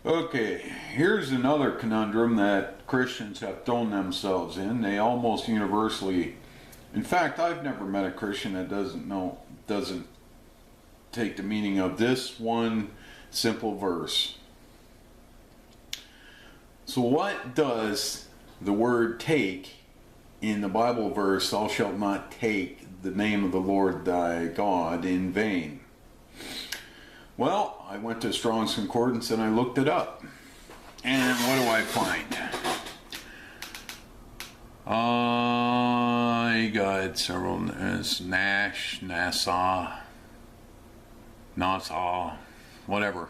Okay, here's another conundrum that Christians have thrown themselves in. They almost universally, in fact, I've never met a Christian that doesn't take the meaning of this one simple verse. So what does the word take in the Bible verse, thou shalt not take the name of the Lord thy God in vain? Well, I went to Strong's Concordance and I looked it up. And what do I find? I got several, Nash, Nassau, whatever.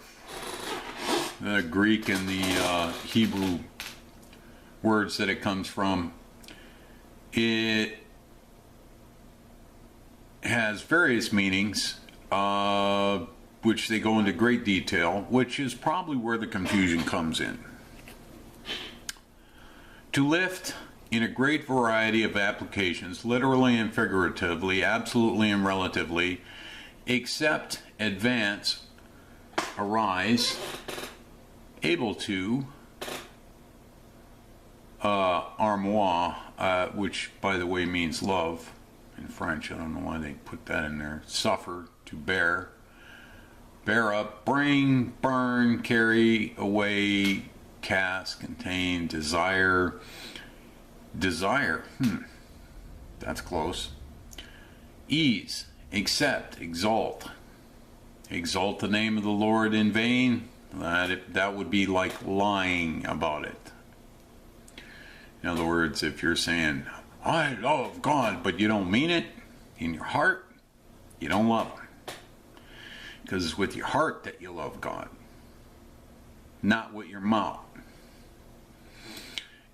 The Greek and the Hebrew words that it comes from. It has various meanings, which they go into great detail, which is probably where the confusion comes in. To lift in a great variety of applications, literally and figuratively, absolutely and relatively, accept, advance, arise, able to, armoire, which by the way means love in French. I don't know why they put that in there. Suffer, to bear. Bear up, bring, burn, carry away, cast, contain, desire. That's close. Ease, accept, exalt. Exalt the name of the Lord in vain. That would be like lying about it. In other words, if you're saying, I love God, but you don't mean it in your heart, you don't love Him. Because it's with your heart that you love God, not with your mouth.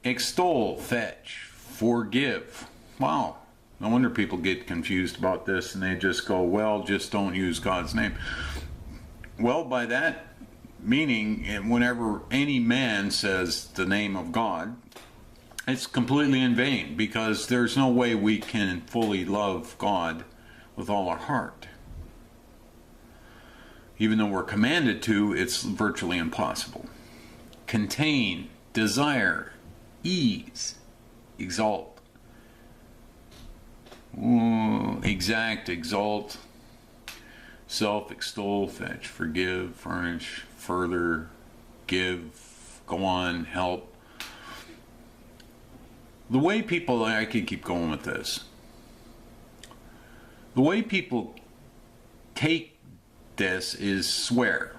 Extol, fetch, forgive. Wow, no wonder people get confused about this and they just go, well, just don't use God's name. Well, by that meaning, whenever any man says the name of God, it's completely in vain, because there's no way we can fully love God with all our heart. Even though we're commanded to, it's virtually impossible. Contain, desire, ease, exalt. Exact, exalt, self, extol, fetch, forgive, furnish, further, give, go on, help. The way people, I could keep going with this. The way people take this is swear.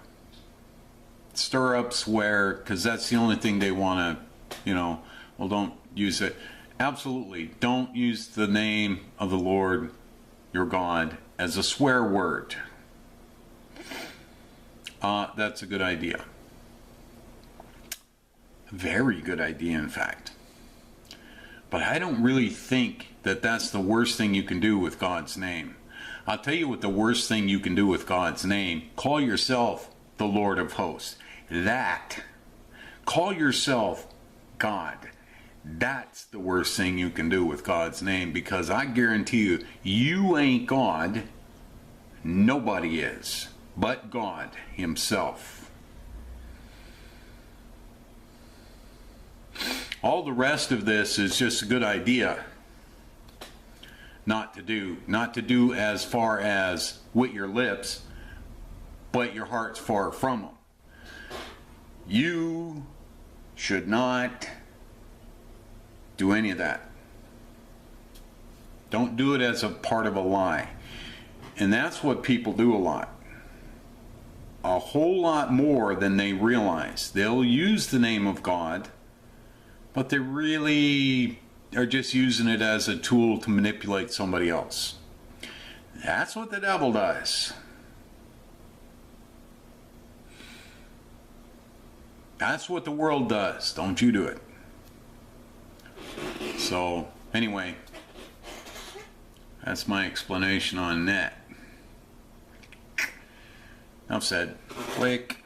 Stir up, swear, because that's the only thing they want to, well, don't use it. Absolutely, don't use the name of the Lord your God as a swear word. That's a good idea. Very good idea, in fact. But I don't really think that that's the worst thing you can do with God's name. I'll tell you what the worst thing you can do with God's name. Call yourself the Lord of hosts. Call yourself God. That's the worst thing you can do with God's name, because I guarantee you, you ain't God. Nobody is but God Himself. All the rest of this is just a good idea not to do as far as with your lips, but your heart's far from them. You should not do any of that. Don't do it as a part of a lie. And that's what people do a lot. A whole lot more than they realize. They'll use the name of God, but they really are just using it as a tool to manipulate somebody else. That's what the devil does. That's what the world does. Don't you do it. So, anyway, that's my explanation on that. Enough said. Click.